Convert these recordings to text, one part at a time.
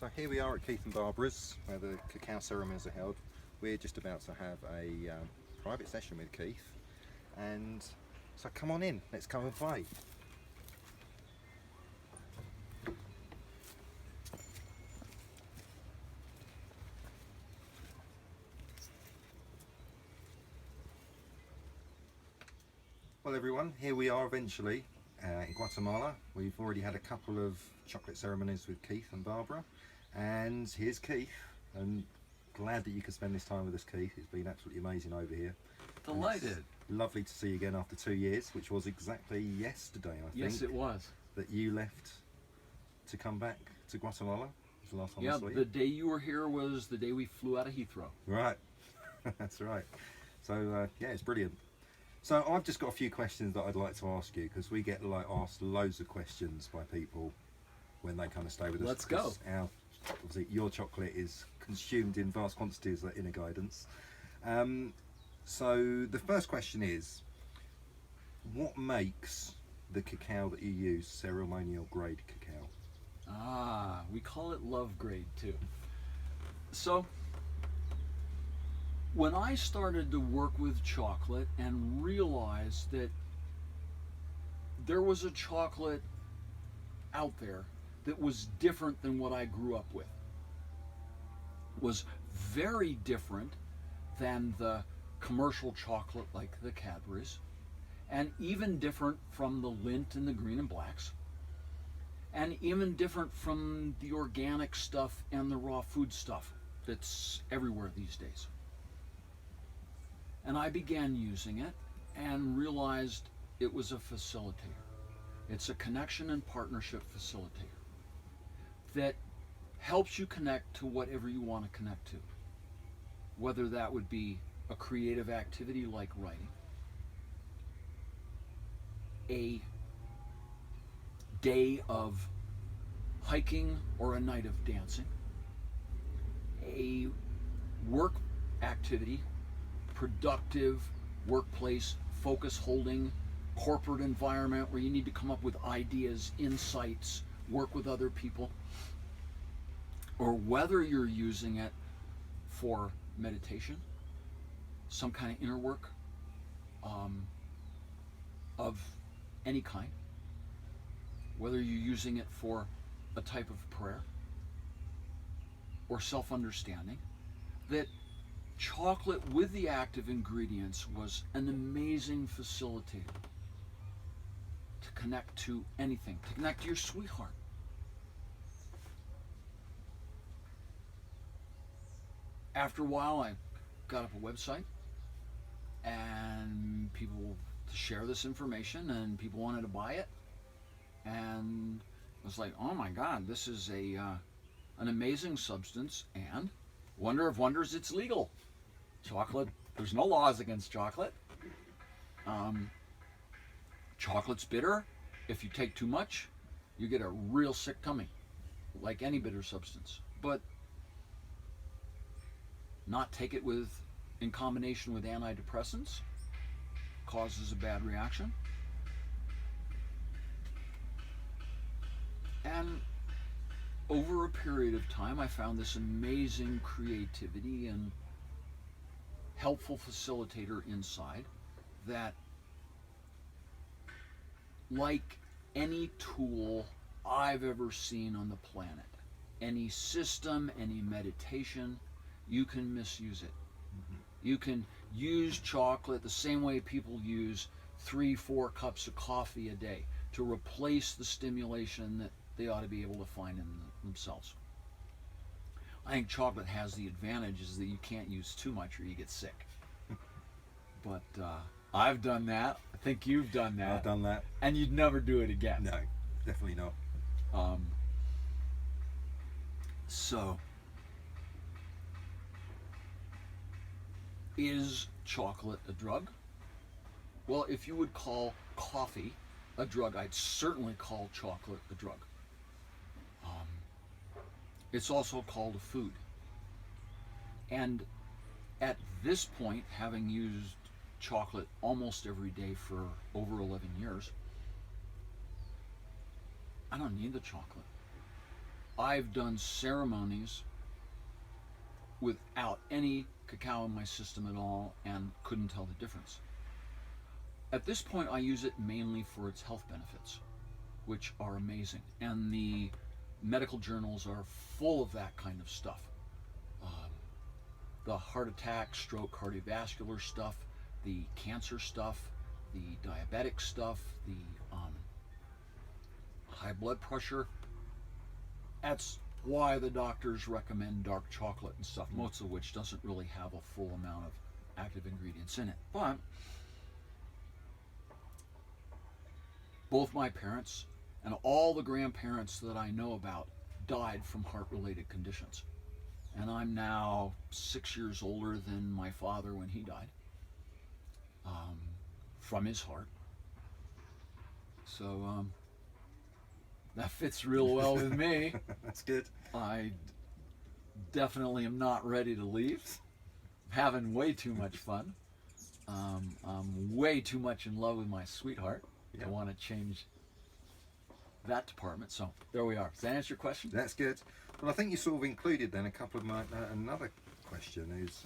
So here we are at Keith and Barbara's, where the cacao ceremonies are held. We're just about to have a private session with Keith, and so come on in, let's come and play. Well everyone, here we are eventually in Guatemala. We've already had a couple of chocolate ceremonies with Keith and Barbara, and here's Keith, and glad that you could spend this time with us, Keith. It's been absolutely amazing over here. Delighted. Lovely to see you again after 2 years, which was exactly yesterday, I think. Yes, it was. That you left to come back to Guatemala. Was the last time I saw you. The day you were here was the day we flew out of Heathrow. Right, that's right. So yeah, it's brilliant. So I've just got a few questions that I'd like to ask you, because we get asked loads of questions by people when they kind of stay with us. Let's go. Obviously, your chocolate is consumed in vast quantities at Inner Guidance. So the first question is, what makes the cacao that you use ceremonial grade cacao? We call it love grade too. So when I started to work with chocolate and realized that there was a chocolate out there that was different than what I grew up with, was very different than the commercial chocolate like the Cadbury's, and even different from the Lindt and the Green and Blacks, and even different from the organic stuff and the raw food stuff that's everywhere these days. And I began using it and realized it was a facilitator. It's a connection and partnership facilitator that helps you connect to whatever you want to connect to. Whether that would be a creative activity like writing, a day of hiking or a night of dancing, a work activity, productive workplace, focus holding, corporate environment where you need to come up with ideas, insights, work with other people, or whether you're using it for meditation, some kind of inner work of any kind, whether you're using it for a type of prayer or self-understanding, that chocolate with the active ingredients was an amazing facilitator to connect to anything, to connect to your sweetheart. After a while, I got up a website and people to share this information, and people wanted to buy it, and I was like, oh my God, this is an amazing substance, and wonder of wonders, it's legal. Chocolate, there's no laws against chocolate. Chocolate's bitter. If you take too much, you get a real sick tummy, like any bitter substance. But not take it in combination with antidepressants causes a bad reaction. And over a period of time, I found this amazing creativity and helpful facilitator inside that, like any tool I've ever seen on the planet, any system, any meditation, you can misuse it. Mm-hmm. You can use chocolate the same way people use 3-4 cups of coffee a day to replace the stimulation that they ought to be able to find in themselves. I think chocolate has the advantage is that you can't use too much or you get sick. But I've done that. I think you've done that. I've done that. And you'd never do it again. No, definitely not. So, is chocolate a drug? Well, if you would call coffee a drug, I'd certainly call chocolate a drug. It's also called a food. And at this point, having used chocolate almost every day for over 11 years, I don't need the chocolate. I've done ceremonies without any cacao in my system at all and couldn't tell the difference. At this point, I use it mainly for its health benefits, which are amazing. And the medical journals are full of that kind of stuff. The heart attack, stroke, cardiovascular stuff, the cancer stuff, the diabetic stuff, the high blood pressure. That's why the doctors recommend dark chocolate and stuff, most of which doesn't really have a full amount of active ingredients in it. But both my parents and all the grandparents that I know about died from heart-related conditions. And I'm now 6 years older than my father when he died from his heart. So that fits real well with me. That's good. I definitely am not ready to leave. I'm having way too much fun. I'm way too much in love with my sweetheart. Yeah. I want to change that department. So there we are. Does that answer your question? That's good. Well, I think you sort of included then a couple of my another question is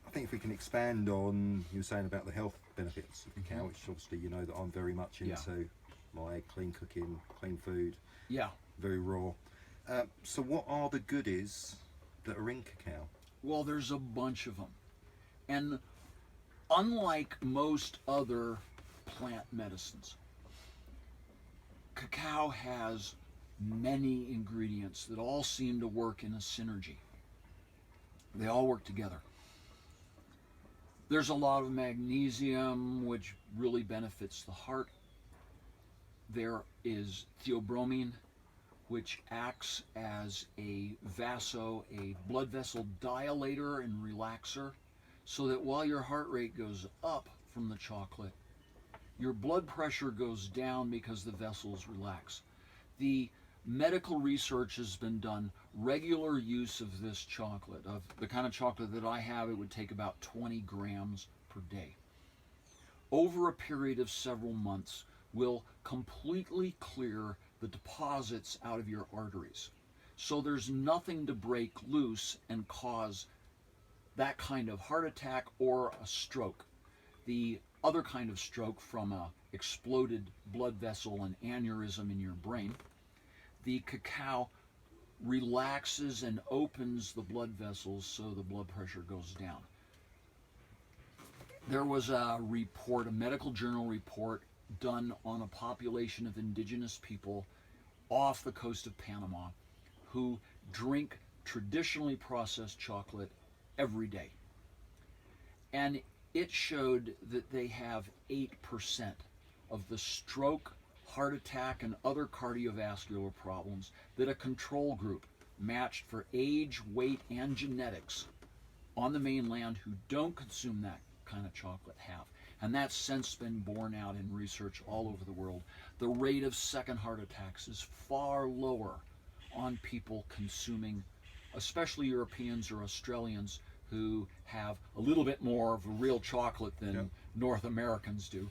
I think if we can expand on you were saying about the health benefits of cacao, which obviously you know that I'm very much into my clean cooking, clean food, Yeah. very raw. So what are the goodies that are in cacao? Well, there's a bunch of them. And unlike most other plant medicines, cacao has many ingredients that all seem to work in a synergy. They all work together. There's a lot of magnesium, which really benefits the heart. There is theobromine, which acts as a blood vessel dilator and relaxer, so that while your heart rate goes up from the chocolate, your blood pressure goes down because the vessels relax. The medical research has been done. Regular use of this chocolate, of the kind of chocolate that I have, it would take about 20 grams per day. Over a period of several months, will completely clear the deposits out of your arteries. So there's nothing to break loose and cause that kind of heart attack or a stroke. The other kind of stroke from a exploded blood vessel and aneurysm in your brain, the cacao relaxes and opens the blood vessels so the blood pressure goes down. There was a report, a medical journal report, done on a population of indigenous people off the coast of Panama who drink traditionally processed chocolate every day. And it showed that they have 8% of the stroke, heart attack, and other cardiovascular problems that a control group matched for age, weight, and genetics on the mainland who don't consume that kind of chocolate have. And that's since been borne out in research all over the world. The rate of second heart attacks is far lower on people consuming, especially Europeans or Australians who have a little bit more of a real chocolate than North Americans do.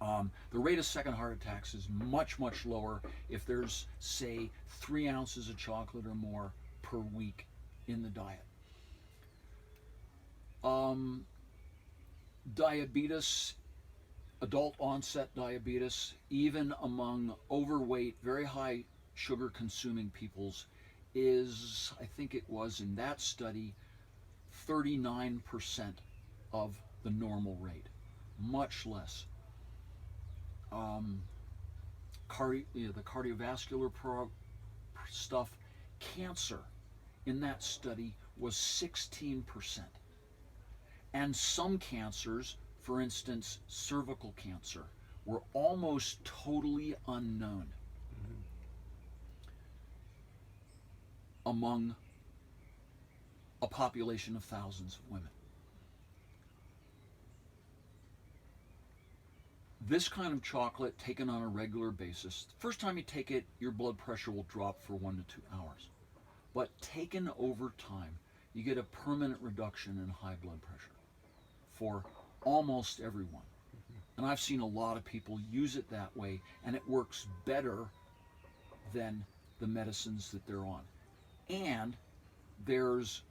The rate of second heart attacks is much, much lower if there's, say, 3 ounces of chocolate or more per week in the diet. Diabetes, adult onset diabetes, even among overweight, very high sugar consuming peoples, is, I think it was in that study, 39% of the normal rate, much less. The cardiovascular stuff, cancer in that study was 16%. And some cancers, for instance, cervical cancer, were almost totally unknown among a population of thousands of women. This kind of chocolate taken on a regular basis, the first time you take it, your blood pressure will drop for 1 to 2 hours. But taken over time, you get a permanent reduction in high blood pressure for almost everyone. And I've seen a lot of people use it that way, and it works better than the medicines that they're on. And there's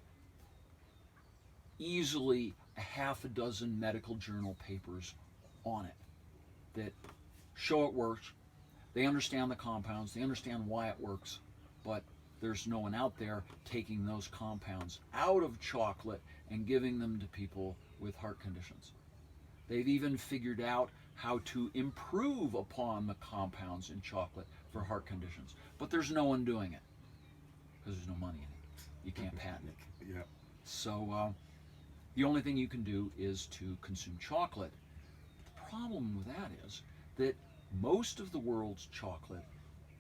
easily a half a dozen medical journal papers on it that show it works. They understand the compounds, they understand why it works, but there's no one out there taking those compounds out of chocolate and giving them to people with heart conditions. They've even figured out how to improve upon the compounds in chocolate for heart conditions, but there's no one doing it because there's no money in it. You can't patent it. Yeah. So the only thing you can do is to consume chocolate. The problem with that is that most of the world's chocolate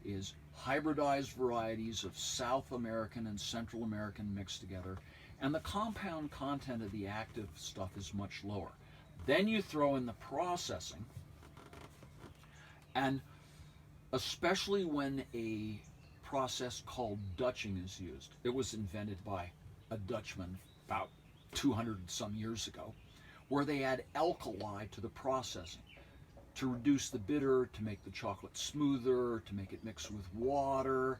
is hybridized varieties of South American and Central American mixed together, and the compound content of the active stuff is much lower. Then you throw in the processing, and especially when a process called Dutching is used. It was invented by a Dutchman about 200 some years ago, where they add alkali to the processing to reduce the bitter, to make the chocolate smoother, to make it mix with water.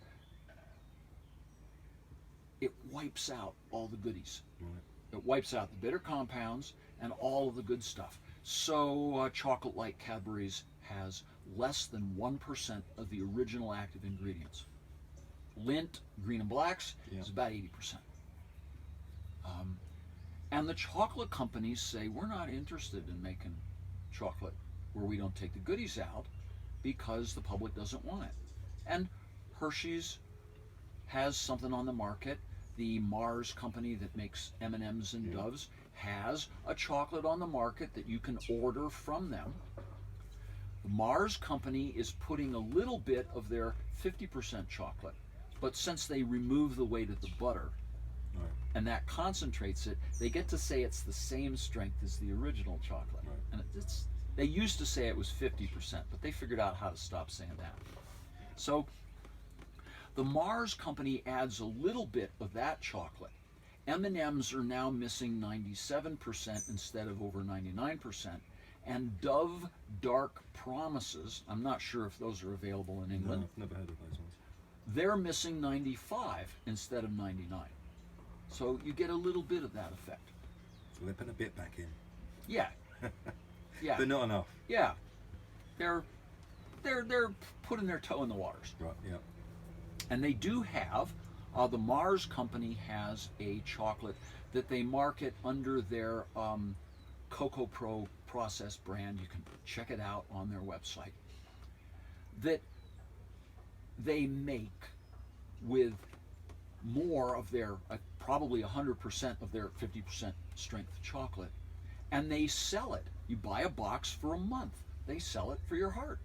It wipes out all the goodies. Right. It wipes out the bitter compounds and all of the good stuff. So chocolate like Cadbury's has less than 1% of the original active ingredients. Lindt, green and blacks, is about 80%. And the chocolate companies say, we're not interested in making chocolate where we don't take the goodies out because the public doesn't want it. And Hershey's has something on the market. The Mars company that makes M&Ms and Doves has a chocolate on the market that you can order from them. The Mars company is putting a little bit of their 50% chocolate, but since they remove the weight of the butter, Right. and that concentrates it, they get to say it's the same strength as the original chocolate. Right. And they used to say it was 50%, but they figured out how to stop saying that. So the Mars company adds a little bit of that chocolate. M&Ms are now missing 97% instead of over 99%. And Dove Dark Promises, I'm not sure if those are available in England. No, I've never heard of those ones. They're missing 95 instead of 99. So you get a little bit of that effect. So they're putting a bit back in. Yeah. Yeah. But not enough. Yeah. They're putting their toe in the waters. Right, yeah. And they do have, the Mars company has a chocolate that they market under their Cocoa Pro process brand. You can check it out on their website. That they make with more of their, probably 100% of their 50% strength chocolate, and they sell it. You buy a box for a month. They sell it for your heart.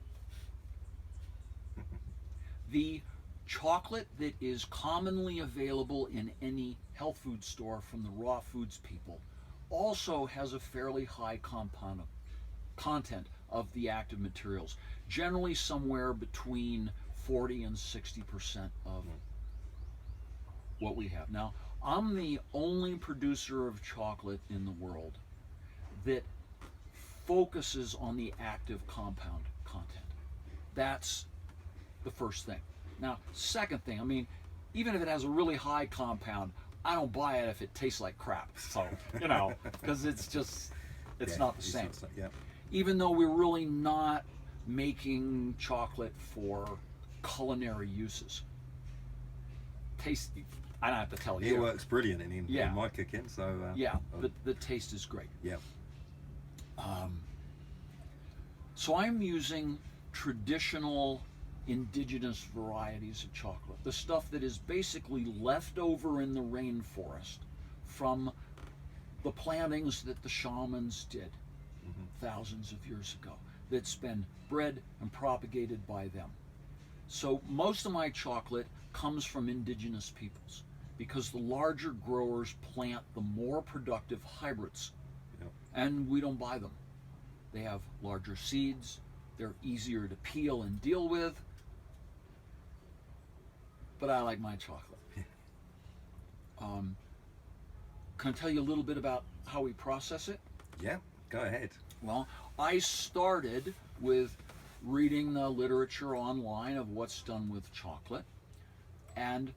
The chocolate that is commonly available in any health food store from the raw foods people also has a fairly high content of the active materials, generally somewhere between 40 and 60% of what we have. Now, I'm the only producer of chocolate in the world that focuses on the active compound content. That's the first thing. Now, second thing, I mean, even if it has a really high compound, I don't buy it if it tastes like crap. So, because it's not the same. Yeah. Even though we're really not making chocolate for culinary uses. Taste, I don't have to tell you. It works brilliant in my cooking, so... but the taste is great. Yeah. So I'm using traditional indigenous varieties of chocolate, the stuff that is basically left over in the rainforest from the plantings that the shamans did thousands of years ago, that's been bred and propagated by them. So most of my chocolate comes from indigenous peoples because the larger growers plant the more productive hybrids, and we don't buy them. They have larger seeds, they're easier to peel and deal with, but I like my chocolate. Can I tell you a little bit about how we process it? Yeah, go ahead. Well, I started with reading the literature online of what's done with chocolate. and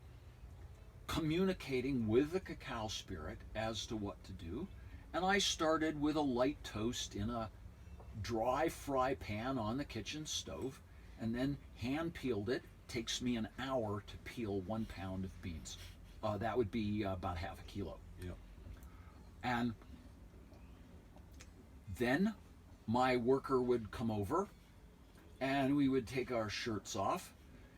communicating with the cacao spirit as to what to do. And I started with a light toast in a dry fry pan on the kitchen stove, and then hand peeled it. Takes me an hour to peel 1 pound of beans. That would be about half a kilo. Yeah. And then my worker would come over and we would take our shirts off,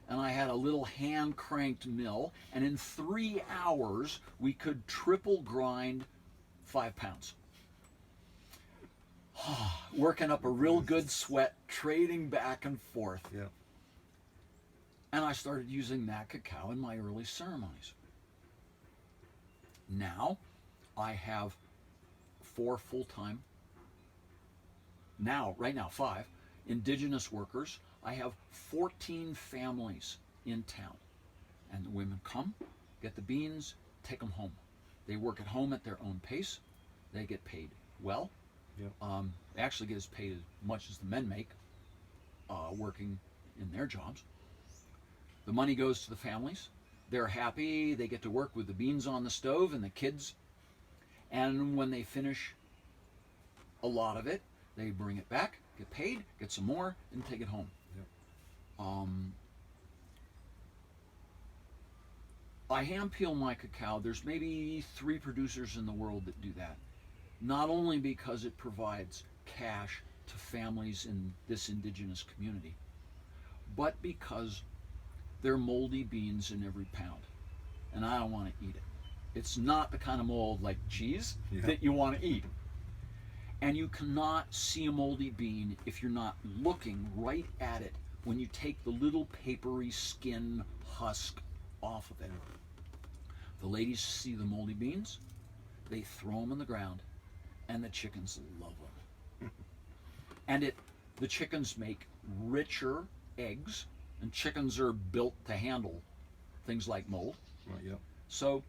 and I had a little hand cranked mill, and in 3 hours we could triple grind 5 pounds. Working up a real good sweat, trading back and forth. Yeah. And I started using that cacao in my early ceremonies. Now I have 4 full-time, right now 5 indigenous workers. I have 14 families in town, and the women come, get the beans, take them home. They work at home at their own pace. They get paid well. Yeah. They actually get as paid as much as the men make working in their jobs. The money goes to the families. They're happy. They get to work with the beans on the stove and the kids. And when they finish a lot of it, they bring it back, get paid, get some more, and take it home. Yeah. I hand peel my cacao. There's maybe 3 producers in the world that do that. Not only because it provides cash to families in this indigenous community, but because there are moldy beans in every pound, and I don't want to eat it. It's not the kind of mold like cheese that you want to eat. And you cannot see a moldy bean if you're not looking right at it when you take the little papery skin husk off of it. The ladies see the moldy beans, they throw them on the ground, and the chickens love them. And the chickens make richer eggs, and chickens are built to handle things like mold. Right. Yeah. So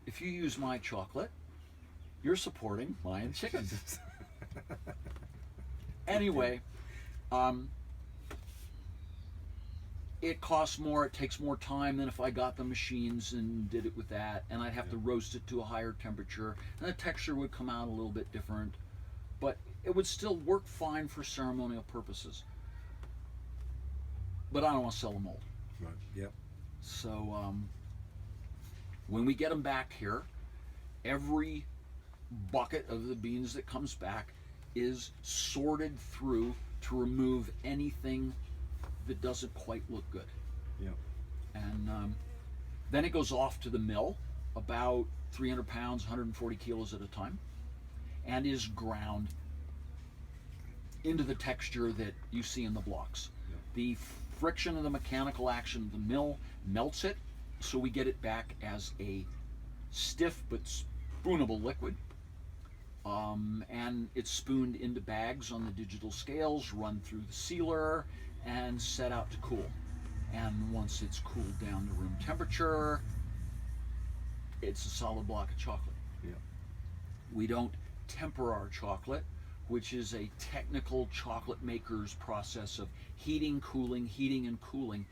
if you use my chocolate, you're supporting Mayan chickens. Anyway, it costs more, it takes more time than if I got the machines and did it with that, and I'd have to roast it to a higher temperature, and the texture would come out a little bit different, but it would still work fine for ceremonial purposes. But I don't want to sell the mold. Right. Yeah. So when we get them back here, every bucket of the beans that comes back is sorted through to remove anything that doesn't quite look good. Yeah. And then it goes off to the mill, about 300 pounds, 140 kilos at a time, and is ground into the texture that you see in the blocks. Yeah. The friction of the mechanical action of the mill melts it, so we get it back as a stiff but spoonable liquid. And it's spooned into bags on the digital scales, run through the sealer, and set out to cool. And once it's cooled down to room temperature, it's a solid block of chocolate. Yeah. We don't temper our chocolate, which is a technical chocolate maker's process of heating and cooling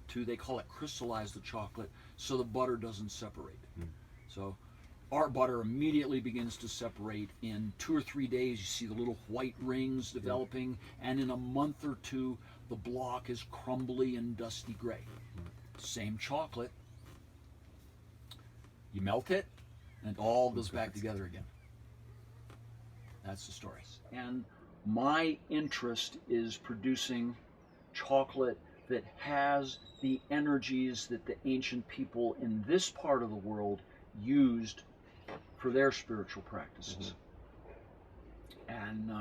to, they call it crystallize the chocolate, so the butter doesn't separate. So our butter immediately begins to separate. In 2 or 3 days, you see the little white rings developing, and in a month or 2, the block is crumbly and dusty gray. Same chocolate. You melt it, and it all goes back together again. That's the story. And my interest is producing chocolate that has the energies that the ancient people in this part of the world used for their spiritual practices. And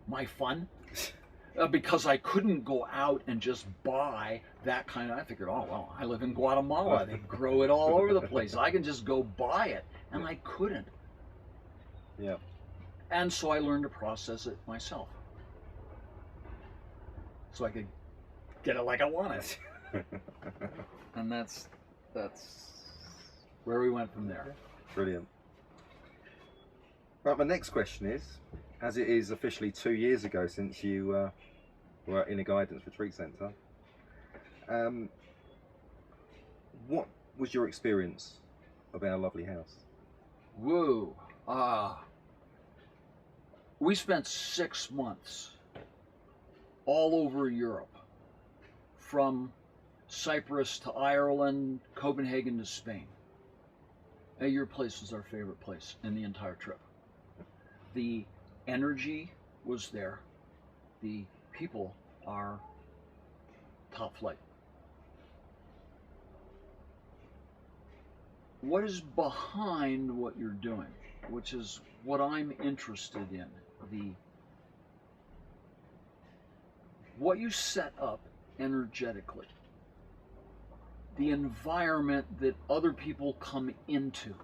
my fun, because I couldn't go out and just buy that kind of, I figured, oh, well, I live in Guatemala, they grow it all over the place, I can just go buy it, and I couldn't. Yeah. And so I learned to process it myself, so I could get it like I want it. And that's where we went from there. Brilliant. Right, my next question is, as it is officially 2 years ago since you We're at Inner Guidance Retreat Centre. What was your experience of our lovely house? Woo. We spent 6 months all over Europe, from Cyprus to Ireland, Copenhagen to Spain. Your place was our favorite place in the entire trip. The energy was there. The people are top flight. What is behind what you're doing, which is what I'm interested in, what you set up energetically, the environment that other people come into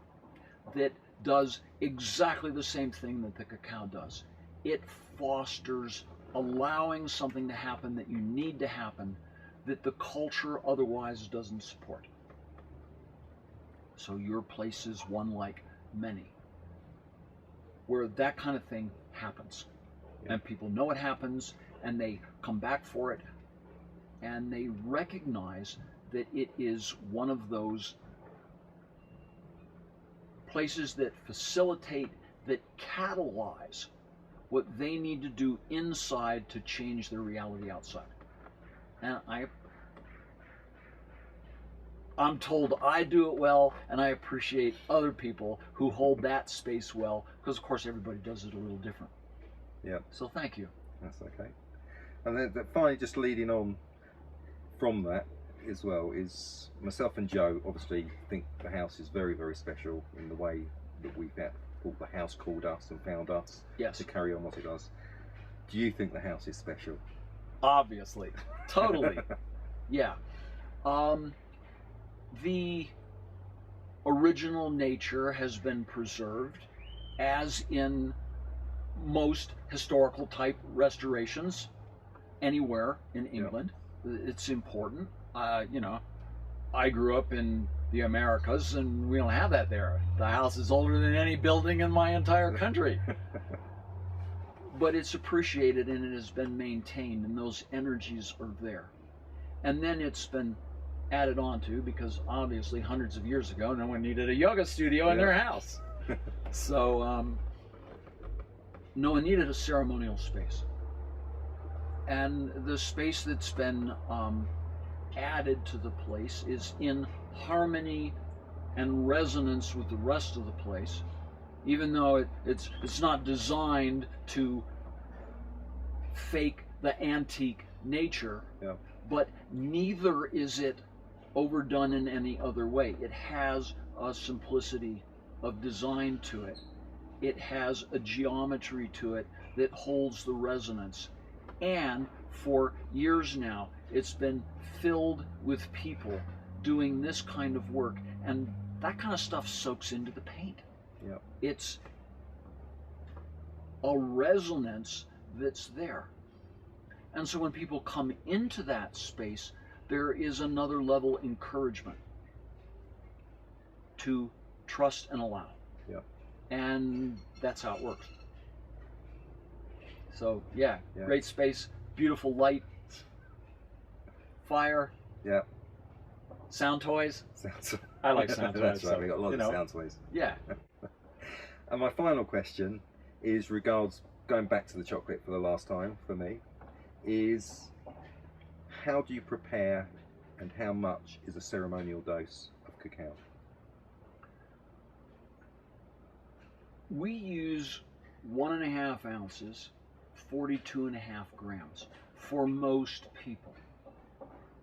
that does exactly the same thing that the cacao does. It fosters allowing something to happen that you need to happen that the culture otherwise doesn't support. So your place is one like many, where that kind of thing happens. Yeah. And people know it happens, and they come back for it, and they recognize that it is one of those places that facilitate, that catalyze what they need to do inside to change their reality outside. And I'm told I do it well, and I appreciate other people who hold that space well, because of course everybody does it a little different. Yeah. So thank you. That's okay. And then finally, just leading on from that as well, is myself and Joe obviously think the house is very, very special in the way that the house called us and found us. Yes. To carry on what it does. Do you think the house is special? Obviously. Totally. Yeah. The original nature has been preserved, as in most historical type restorations anywhere in England. Yeah. It's important. I grew up in the Americas, and we don't have that there. The house is older than any building in my entire country. But it's appreciated, and it has been maintained, and those energies are there. And then it's been added on to, because obviously hundreds of years ago no one needed a yoga studio in their house. So no one needed a ceremonial space. And the space that's been added to the place is in harmony and resonance with the rest of the place, even though it's not designed to fake the antique nature. Yeah. But neither is it overdone in any other way. It has a simplicity of design to it. It has a geometry to it that holds the resonance. And for years now, it's been filled with people doing this kind of work, and that kind of stuff soaks into the paint. Yeah. It's a resonance that's there. And so when people come into that space, there is another level of encouragement to trust and allow. Yeah. And that's how it works. So yeah, great space, beautiful light, fire. Yeah. Sound toys. I like sound toys. That's right, we got a lot of sound toys. Yeah. And my final question is regards going back to the chocolate for the last time for me, is how do you prepare, and how much is a ceremonial dose of cacao? We use 1.5 ounces, 42.5 grams for most people.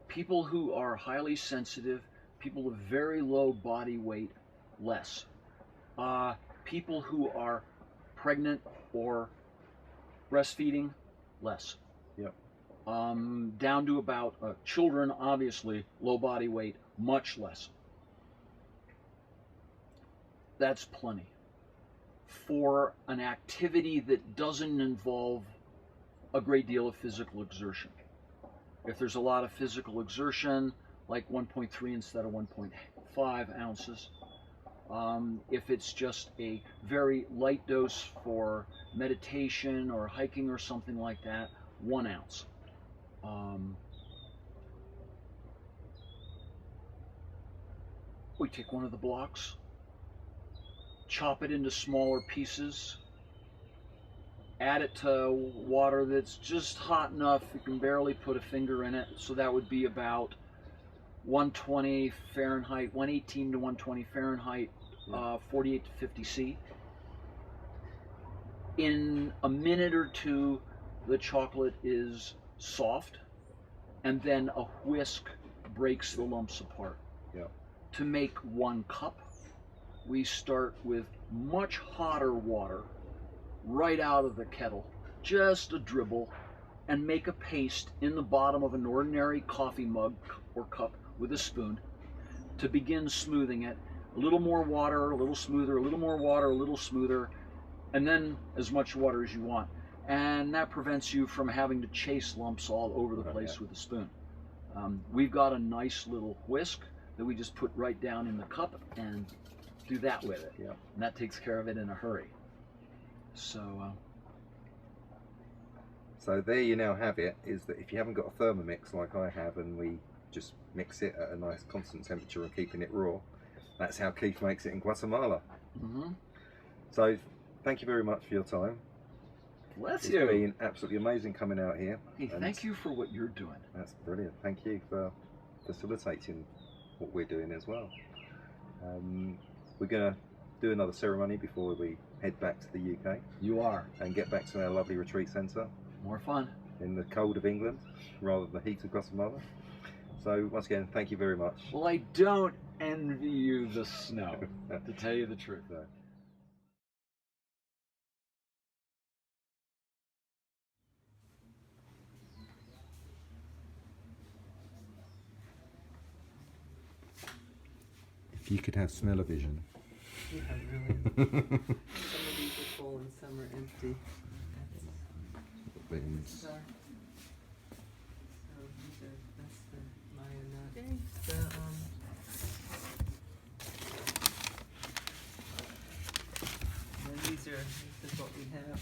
People who are highly sensitive, people with very low body weight, less. People who are pregnant or breastfeeding, less. Yep. Down to about children, obviously, low body weight, much less. That's plenty. For an activity that doesn't involve a great deal of physical exertion. If there's a lot of physical exertion, like 1.3 instead of 1.5 ounces. If it's just a very light dose for meditation or hiking or something like that, 1 ounce. We take one of the blocks, chop it into smaller pieces, add it to water that's just hot enough you can barely put a finger in it. So that would be about 120 Fahrenheit, 118 to 120 Fahrenheit, 48 to 50 C. In a minute or two, the chocolate is soft, and then a whisk breaks the lumps apart. Yeah. To make 1 cup, we start with much hotter water right out of the kettle, just a dribble, and make a paste in the bottom of an ordinary coffee mug or cup with a spoon to begin smoothing it. A little more water, a little smoother, a little more water, a little smoother, and then as much water as you want. And that prevents you from having to chase lumps all over the place with a spoon. We've got a nice little whisk that we just put right down in the cup and do that with it. Yeah. And that takes care of it in a hurry. So there you now have it, is that if you haven't got a Thermomix like I have, and we just mix it at a nice constant temperature and keeping it raw, that's how Keith makes it in Guatemala. Mm-hmm. So thank you very much for your time. Bless It's you. been absolutely amazing coming out here. Hey, thank you for what you're doing. That's brilliant. Thank you for facilitating what we're doing as well. We're going to do another ceremony before we head back to the UK. You are. And get back to our lovely retreat centre. More fun. In the cold of England, rather than the heat of Guatemala. So once again, thank you very much. Well, I don't envy you the snow, to tell you the truth. So. If you could have smell-o-vision. Yeah, really. Some of these are full and some are empty. Beans. So that's the Maya nut. And this is what we have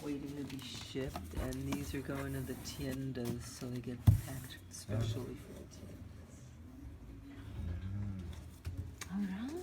waiting to be shipped, and these are going to the tiendas, so they get packed specially for the tiendas. All right.